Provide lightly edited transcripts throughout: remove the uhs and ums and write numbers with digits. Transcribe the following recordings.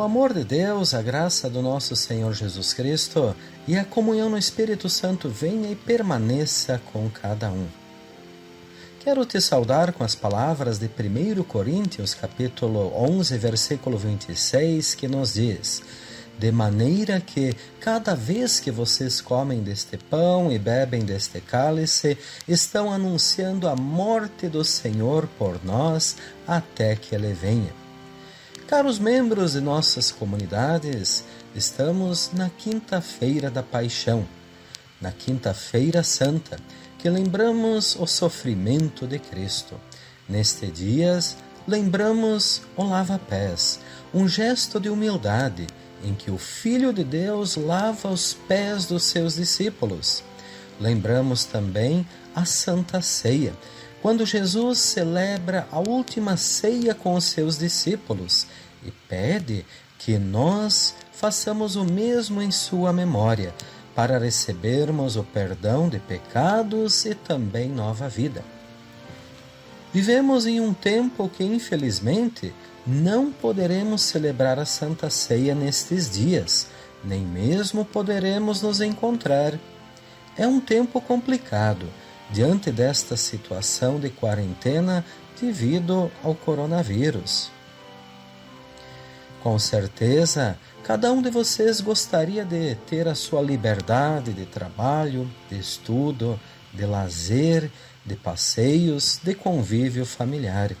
o amor de Deus, a graça do nosso Senhor Jesus Cristo e a comunhão no Espírito Santo venha e permaneça com cada um. Quero te saudar com as palavras de 1 Coríntios, capítulo 11, versículo 26, que nos diz: de maneira que, cada vez que vocês comem deste pão e bebem deste cálice, estão anunciando a morte do Senhor por nós, até que Ele venha. Caros membros de nossas comunidades, estamos na Quinta-feira da Paixão, na Quinta-feira Santa, que lembramos o sofrimento de Cristo. Neste dia, lembramos o lava-pés, um gesto de humildade, em que o Filho de Deus lava os pés dos seus discípulos. Lembramos também a Santa Ceia, quando Jesus celebra a última ceia com os seus discípulos e pede que nós façamos o mesmo em sua memória, para recebermos o perdão de pecados e também nova vida. Vivemos em um tempo que, infelizmente, não poderemos celebrar a Santa Ceia nestes dias, nem mesmo poderemos nos encontrar. É um tempo complicado, diante desta situação de quarentena devido ao coronavírus. Com certeza, cada um de vocês gostaria de ter a sua liberdade de trabalho, de estudo, de lazer, de passeios, de convívio familiar.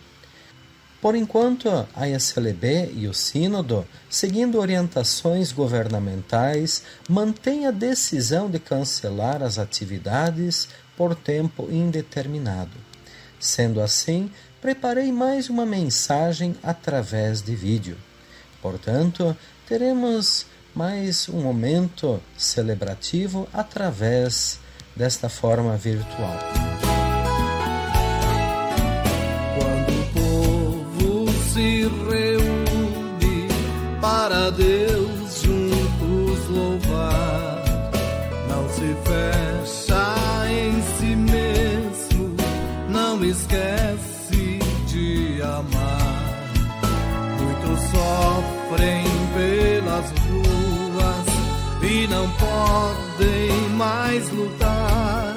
Por enquanto, a SLB e o Sínodo, seguindo orientações governamentais, mantêm a decisão de cancelar as atividades por tempo indeterminado. Sendo assim, preparei mais uma mensagem através de vídeo. Portanto, teremos mais um momento celebrativo através desta forma virtual. Quando o povo se reúne para Deus juntos louvar, não se fecha em si mesmo, não esquece de amar. Muitos sofrem pelas ruas e não podem mais lutar.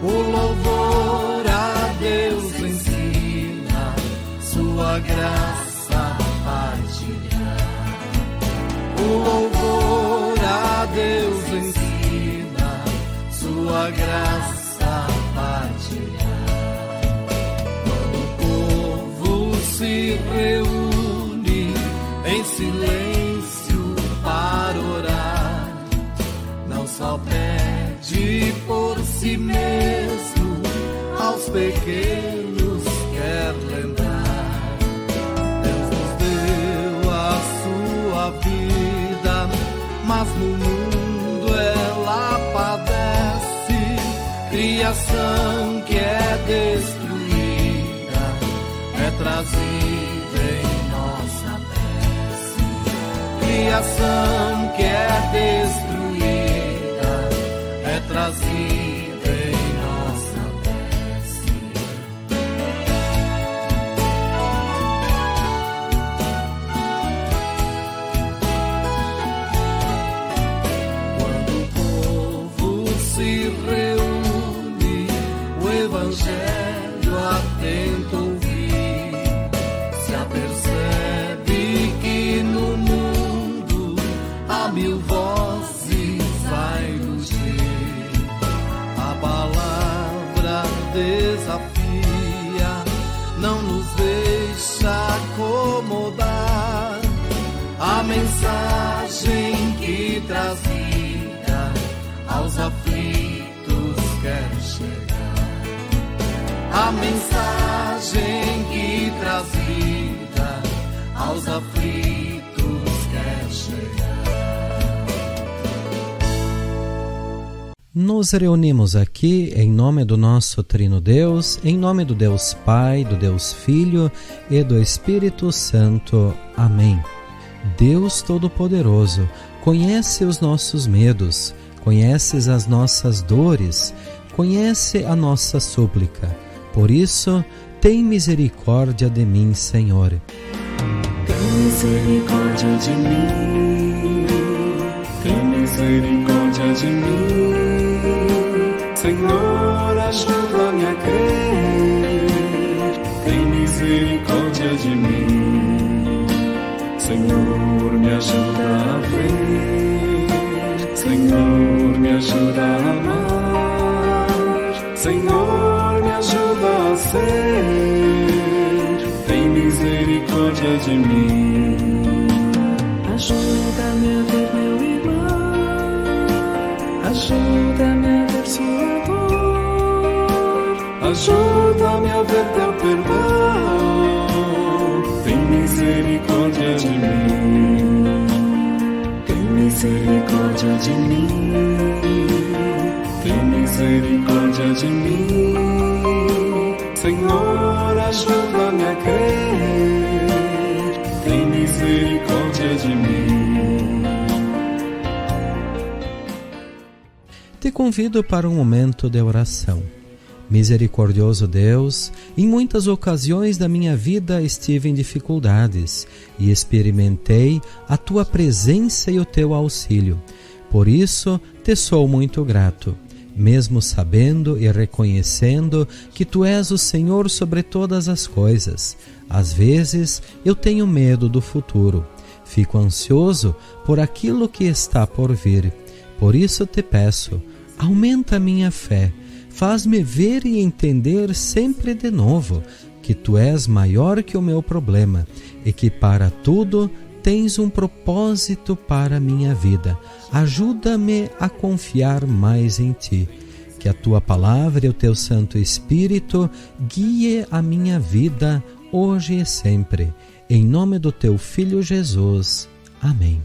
O louvor a Deus ensina, sua graça partilhar. O louvor a Deus ensina, sua graça partilhar. Quando o povo se reúne em silêncio para orar, não só pede por si mesmo, aos pequenos quer lembrar. Deus nos deu a sua vida, mas no mundo ela padece. Criação que é destruída é trazida em nossa prece. Criação que é destruída é trazida em nossa prece. Quando o povo se reúne, o Evangelho atento ouvir, se apercebe que no mundo há mil vozes vai rugir. A palavra desafia, não nos deixa acomodar. A mensagem que traz vida aos aflitos quer chegar. A mensagem que traz vida aos aflitos quer chegar. Nos reunimos aqui em nome do nosso Trino Deus, em nome do Deus Pai, do Deus Filho e do Espírito Santo. Amém. Deus Todo-Poderoso, conhece os nossos medos, conheces as nossas dores, conhece a nossa súplica. Por isso, tem misericórdia de mim, Senhor. misericórdia de mim, tem misericórdia de mim. Senhor, ajuda-me a crer, tem misericórdia de mim. Senhor, me ajuda a ver, Senhor, me ajuda a amar, Senhor, me ajuda a ser, tem misericórdia de mim. Ajuda-me a ver meu irmão, ajuda-me a ver sua dor, ajuda-me a ver teu perdão, tem misericórdia de mim, tem misericórdia de mim, tem misericórdia de mim. Senhor, ajuda-me a crer, tem misericórdia de mim. Te convido para um momento de oração. Misericordioso Deus, em muitas ocasiões da minha vida estive em dificuldades e experimentei a Tua presença e o Teu auxílio. Por isso, te sou muito grato, mesmo sabendo e reconhecendo que Tu és o Senhor sobre todas as coisas. Às vezes, eu tenho medo do futuro. Fico ansioso por aquilo que está por vir. Por isso te peço, aumenta a minha fé. Faz-me ver e entender sempre de novo que Tu és maior que o meu problema e que para tudo tens um propósito para a minha vida. Ajuda-me a confiar mais em Ti. Que a Tua palavra e o Teu Santo Espírito guie a minha vida hoje e sempre. Em nome do Teu Filho Jesus. Amém.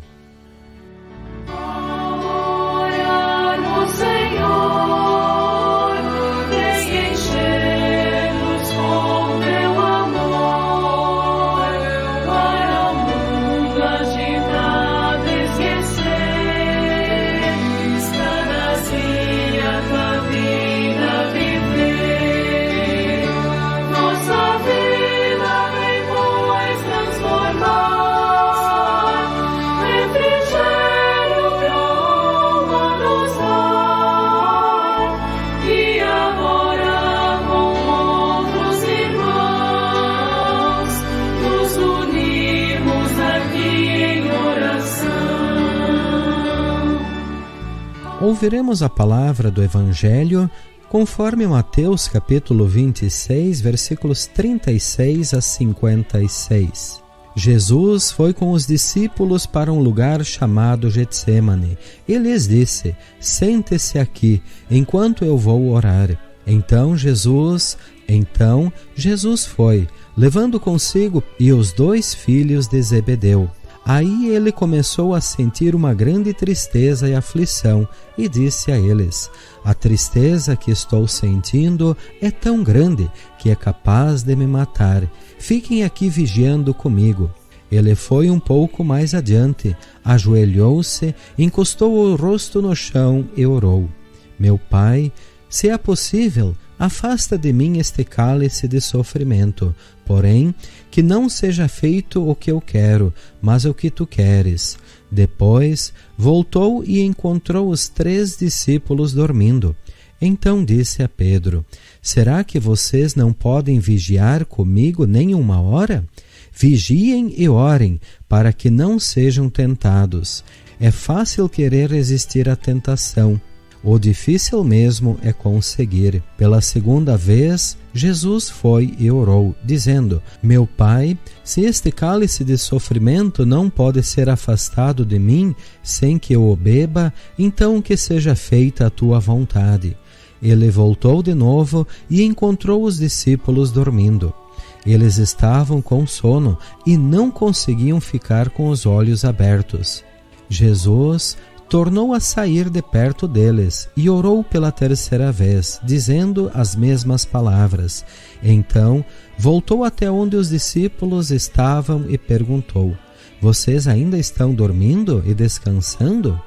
Ouviremos a palavra do Evangelho conforme Mateus capítulo 26, versículos 36 a 56. Jesus foi com os discípulos para um lugar chamado Getsêmani e lhes disse: sente-se aqui, enquanto eu vou orar. Então Jesus foi, levando consigo e os 2 filhos de Zebedeu. Aí ele começou a sentir uma grande tristeza e aflição e disse a eles: a tristeza que estou sentindo é tão grande que é capaz de me matar. Fiquem aqui vigiando comigo. Ele foi um pouco mais adiante, ajoelhou-se, encostou o rosto no chão e orou: meu Pai, se é possível, afasta de mim este cálice de sofrimento, porém, que não seja feito o que eu quero, mas o que Tu queres. Depois, voltou e encontrou os 3 discípulos dormindo. Então disse a Pedro: será que vocês não podem vigiar comigo nem 1 hora? Vigiem e orem, para que não sejam tentados. É fácil querer resistir à tentação. O difícil mesmo é conseguir. Pela 2ª vez, Jesus foi e orou, dizendo: meu Pai, se este cálice de sofrimento não pode ser afastado de mim sem que eu o beba, então que seja feita a Tua vontade. Ele voltou de novo e encontrou os discípulos dormindo. Eles estavam com sono e não conseguiam ficar com os olhos abertos. Jesus tornou a sair de perto deles e orou pela 3ª vez, dizendo as mesmas palavras. Então, voltou até onde os discípulos estavam e perguntou: vocês ainda estão dormindo e descansando?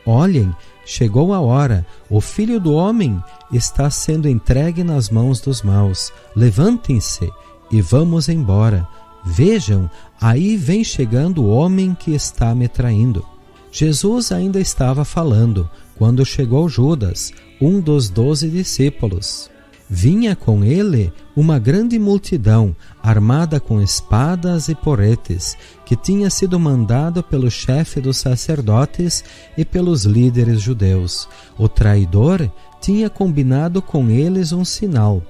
Olhem, chegou a hora, o Filho do Homem está sendo entregue nas mãos dos maus. Levantem-se e vamos embora. Vejam, aí vem chegando o homem que está me traindo. Jesus ainda estava falando quando chegou Judas, um dos 12 discípulos. Vinha com ele uma grande multidão, armada com espadas e porretes, que tinha sido mandado pelo chefe dos sacerdotes e pelos líderes judeus. O traidor tinha combinado com eles um sinal.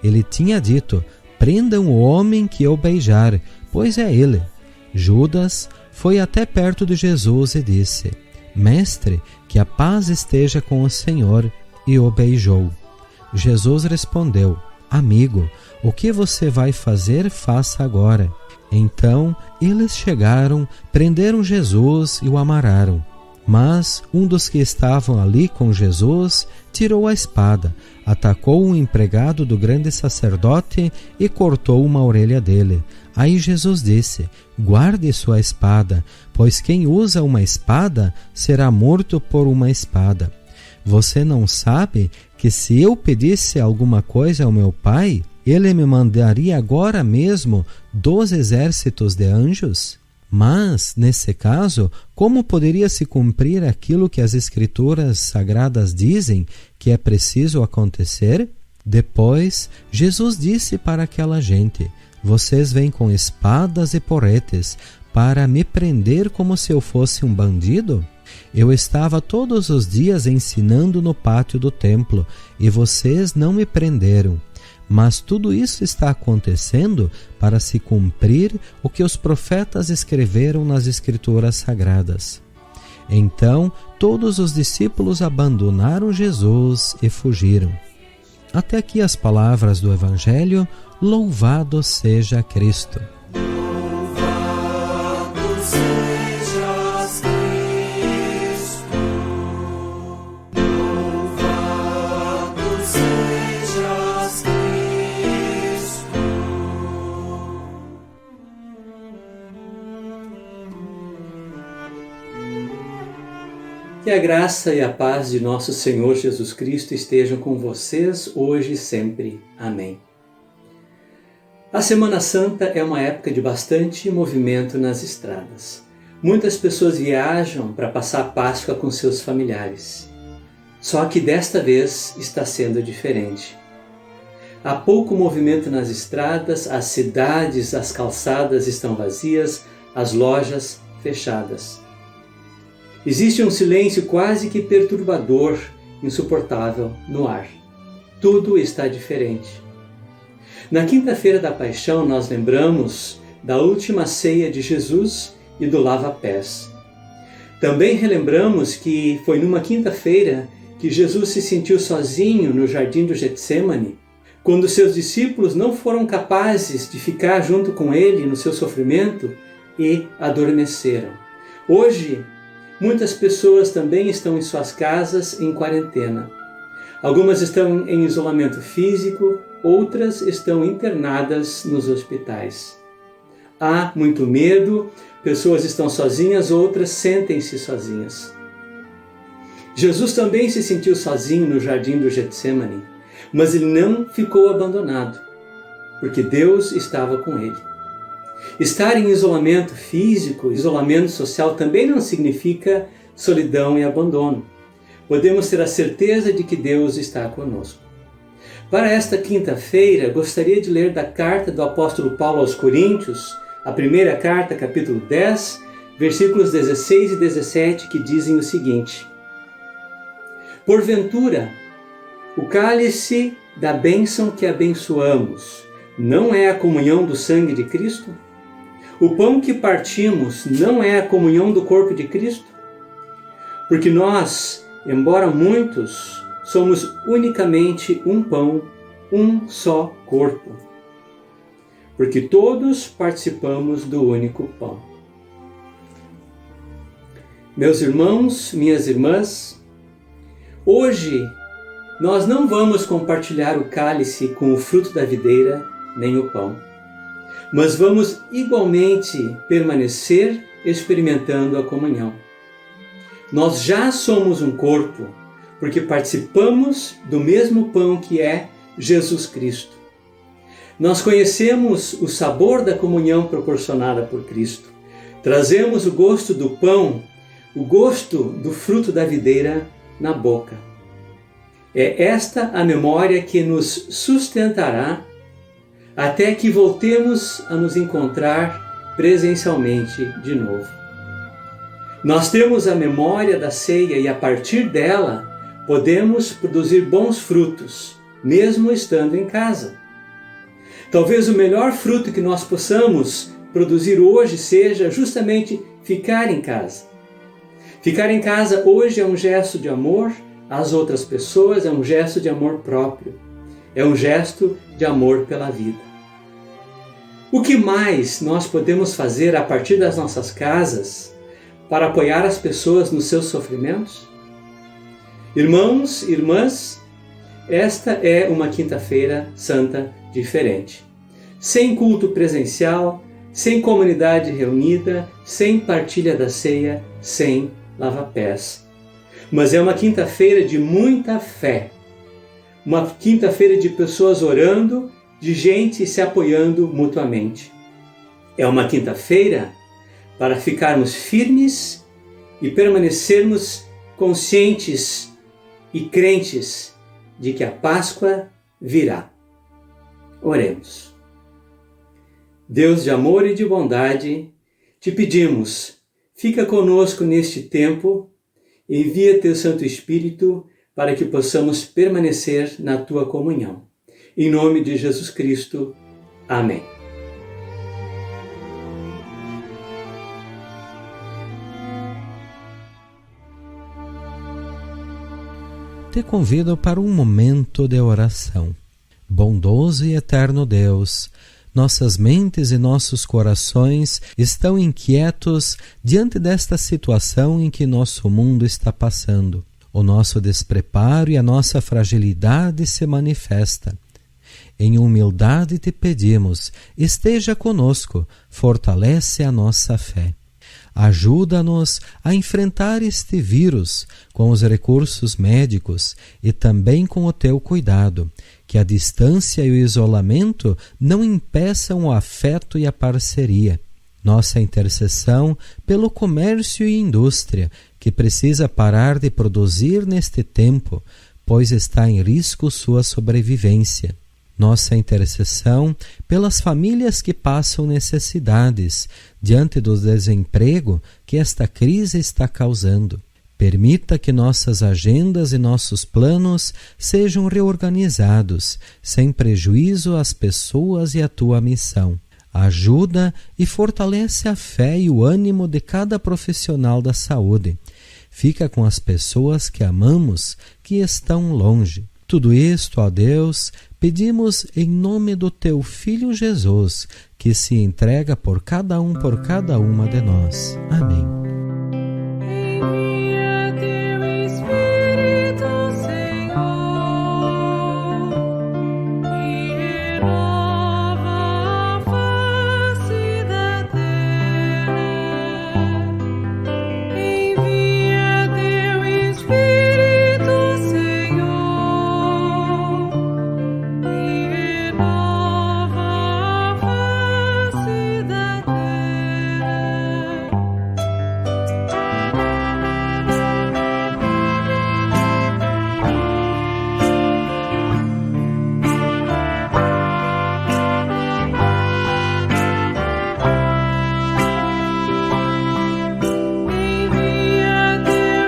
Ele tinha dito: prendam o homem que eu beijar, pois é ele. Judas foi até perto de Jesus e disse: Mestre, que a paz esteja com o Senhor, e o beijou. Jesus respondeu: Amigo, o que você vai fazer, faça agora. Então eles chegaram, prenderam Jesus e o amarraram. Mas um dos que estavam ali com Jesus tirou a espada, atacou um empregado do grande sacerdote e cortou uma orelha dele. Aí Jesus disse: Guarde sua espada, pois quem usa uma espada será morto por uma espada. Você não sabe que se eu pedisse alguma coisa ao meu Pai, Ele me mandaria agora mesmo 2 exércitos de anjos? Mas, nesse caso, como poderia se cumprir aquilo que as Escrituras Sagradas dizem que é preciso acontecer? Depois, Jesus disse para aquela gente: Vocês vêm com espadas e porretes para me prender como se eu fosse um bandido? Eu estava todos os dias ensinando no pátio do templo e vocês não me prenderam. Mas tudo isso está acontecendo para se cumprir o que os profetas escreveram nas Escrituras Sagradas. Então, todos os discípulos abandonaram Jesus e fugiram. Até aqui as palavras do Evangelho. Louvado seja Cristo. Louvado sejas Cristo. Louvado sejas Cristo. Que a graça e a paz de nosso Senhor Jesus Cristo estejam com vocês hoje e sempre. Amém. A Semana Santa é uma época de bastante movimento nas estradas. Muitas pessoas viajam para passar a Páscoa com seus familiares. Só que desta vez está sendo diferente. Há pouco movimento nas estradas, as cidades, as calçadas estão vazias, as lojas fechadas. Existe um silêncio quase que perturbador, insuportável no ar. Tudo está diferente. Na quinta-feira da Paixão, nós lembramos da última ceia de Jesus e do lava-pés. Também relembramos que foi numa quinta-feira que Jesus se sentiu sozinho no jardim do Getsêmani, quando seus discípulos não foram capazes de ficar junto com ele no seu sofrimento e adormeceram. Hoje, muitas pessoas também estão em suas casas em quarentena. Algumas estão em isolamento físico, outras estão internadas nos hospitais. Há muito medo, pessoas estão sozinhas, outras sentem-se sozinhas. Jesus também se sentiu sozinho no jardim do Getsêmani, mas ele não ficou abandonado, porque Deus estava com ele. Estar em isolamento físico, isolamento social também não significa solidão e abandono. Podemos ter a certeza de que Deus está conosco. Para esta quinta-feira, gostaria de ler da carta do apóstolo Paulo aos Coríntios, a primeira carta, capítulo 10, versículos 16 e 17, que dizem o seguinte: Porventura, o cálice da bênção que abençoamos não é a comunhão do sangue de Cristo? O pão que partimos não é a comunhão do corpo de Cristo? Porque nós, embora muitos, somos unicamente um pão, um só corpo. Porque todos participamos do único pão. Meus irmãos, minhas irmãs, hoje nós não vamos compartilhar o cálice com o fruto da videira, nem o pão. Mas vamos igualmente permanecer experimentando a comunhão. Nós já somos um corpo, porque participamos do mesmo pão que é Jesus Cristo. Nós conhecemos o sabor da comunhão proporcionada por Cristo. Trazemos o gosto do pão, o gosto do fruto da videira na boca. É esta a memória que nos sustentará até que voltemos a nos encontrar presencialmente de novo. Nós temos a memória da ceia e a partir dela podemos produzir bons frutos, mesmo estando em casa. Talvez o melhor fruto que nós possamos produzir hoje seja justamente ficar em casa. Ficar em casa hoje é um gesto de amor às outras pessoas, é um gesto de amor próprio, é um gesto de amor pela vida. O que mais nós podemos fazer a partir das nossas casas para apoiar as pessoas nos seus sofrimentos? Irmãos e irmãs, esta é uma quinta-feira santa diferente. Sem culto presencial, sem comunidade reunida, sem partilha da ceia, sem lava-pés. Mas é uma quinta-feira de muita fé. Uma quinta-feira de pessoas orando, de gente se apoiando mutuamente. É uma quinta-feira para ficarmos firmes e permanecermos conscientes e crentes de que a Páscoa virá. Oremos. Deus de amor e de bondade, te pedimos, fica conosco neste tempo, envia teu Santo Espírito para que possamos permanecer na tua comunhão. Em nome de Jesus Cristo. Amém. Te convido para um momento de oração. Bondoso e eterno Deus, nossas mentes e nossos corações estão inquietos diante desta situação em que nosso mundo está passando. O nosso despreparo e a nossa fragilidade se manifesta. Em humildade te pedimos, esteja conosco, fortalece a nossa fé. Ajuda-nos a enfrentar este vírus com os recursos médicos e também com o teu cuidado, que a distância e o isolamento não impeçam o afeto e a parceria. Nossa intercessão pelo comércio e indústria, que precisa parar de produzir neste tempo, pois está em risco sua sobrevivência. Nossa intercessão pelas famílias que passam necessidades diante do desemprego que esta crise está causando. Permita que nossas agendas e nossos planos sejam reorganizados, sem prejuízo às pessoas e à tua missão. Ajuda e fortalece a fé e o ânimo de cada profissional da saúde. Fica com as pessoas que amamos, que estão longe. Tudo isto, ó Deus, pedimos em nome do teu Filho Jesus, que se entrega por cada uma de nós. Amém. Envia teu Espírito, Senhor, e renova a face da terra. Envia teu Espírito, Senhor, e renova a face da terra. Envia teu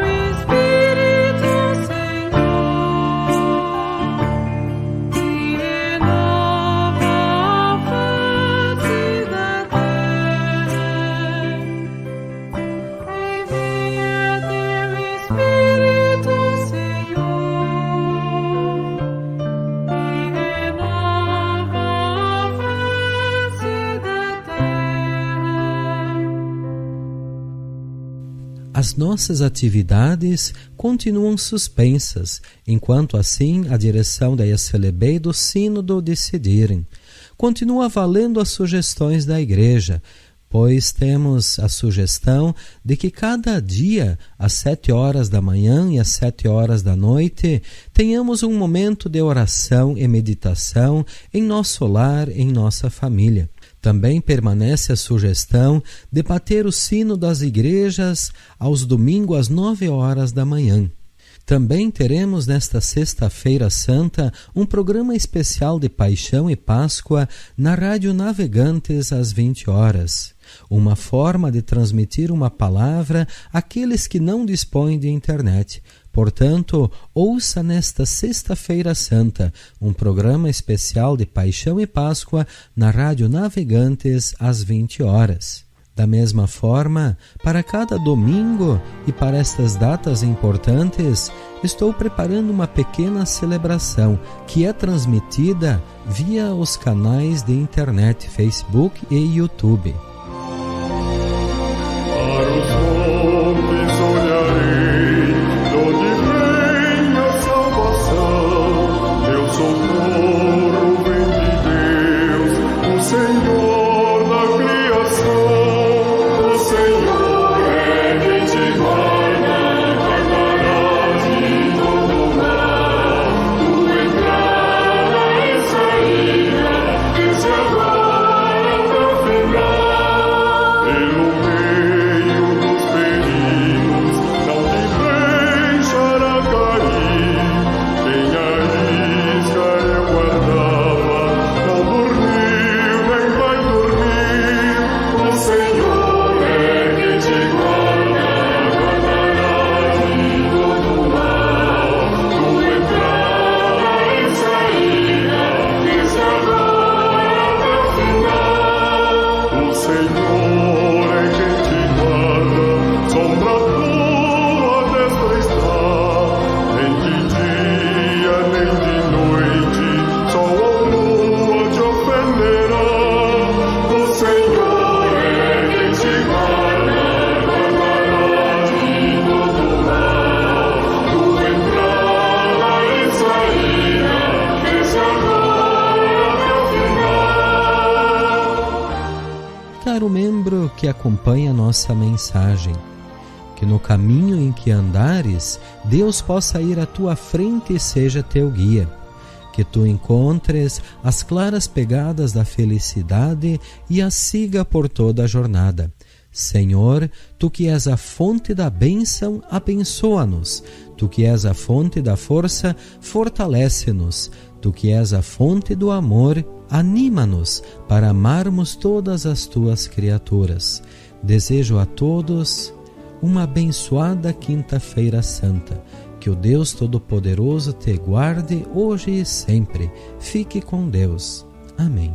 Espírito, Senhor, e renova a face da terra. Envia teu Espírito, Senhor, e renova a face da terra. As nossas atividades continuam suspensas, enquanto assim a direção da ESFLB e do Sínodo decidirem. Continua valendo as sugestões da Igreja, pois temos a sugestão de que cada dia, às 7 horas da manhã e às 7 horas da noite, tenhamos um momento de oração e meditação em nosso lar, em nossa família. Também permanece a sugestão de bater o sino das igrejas aos domingos às 9 horas da manhã. Também teremos nesta Sexta-feira Santa um programa especial de Paixão e Páscoa na Rádio Navegantes às 20 horas. Uma forma de transmitir uma palavra àqueles que não dispõem de internet. Portanto, ouça nesta Sexta-feira Santa um programa especial de Paixão e Páscoa na Rádio Navegantes às 20 horas. Da mesma forma, para cada domingo e para estas datas importantes, estou preparando uma pequena celebração que é transmitida via os canais de internet Facebook e YouTube. Para os montes olharei, de onde vem a salvação. Meu socorro vem de Deus, o Senhor da criação. O Senhor é quem te guarda, guardarás de todo mal. Tua entrada e saída, desde agora até o final. Pelo meio dos perigos, não te deixará cair. Quem arrisca eu guardava, não dormiu nem vai dormir. O Senhor é quem te guarda, guardarás de todo mal. Tua entrada e saída, desde agora até o final. O Senhor é quem te guarda, sombra tua destra está. Nem de dia, nem de noite, sol ou lua te ofenderá. O Senhor é quem te guarda, guardarás de todo mal. Tua entrada e saída, desde agora até o final. Caro membro que acompanha nossa mensagem, que no caminho em que andares, Deus possa ir à tua frente e seja teu guia. Que tu encontres as claras pegadas da felicidade e as siga por toda a jornada. Senhor, tu que és a fonte da bênção, abençoa-nos. Tu que és a fonte da força, fortalece-nos. Tu que és a fonte do amor, anima-nos para amarmos todas as tuas criaturas. Desejo a todos uma abençoada Quinta-feira Santa. Que o Deus Todo-Poderoso te guarde hoje e sempre. Fique com Deus. Amém.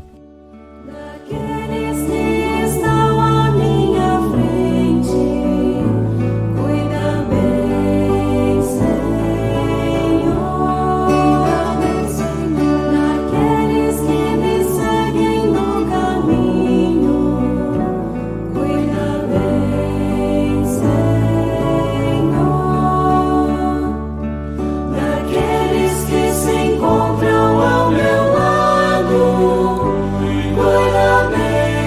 Daqueles que estão à minha frente, cuida bem, Senhor. Daqueles que me seguem no caminho, cuida bem, Senhor. Daqueles que se encontram ao meu lado, cuida bem,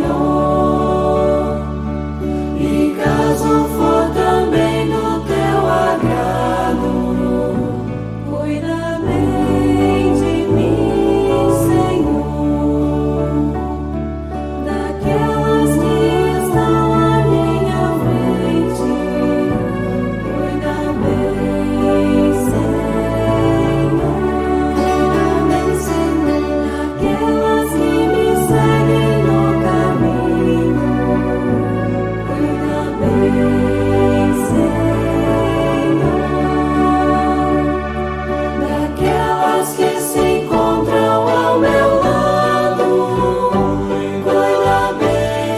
Senhor. E caso for também do teu agrado, cuida bem de mim, Senhor. Daquelas que estão à minha frente, cuida bem, Senhor. Daquelas que me seguem no caminho, cuida bem, Senhor. Daquelas que se encontram ao meu lado, cuida bem,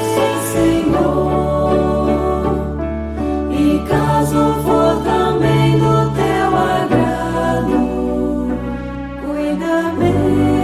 Senhor. E caso for também do teu agrado, cuida bem.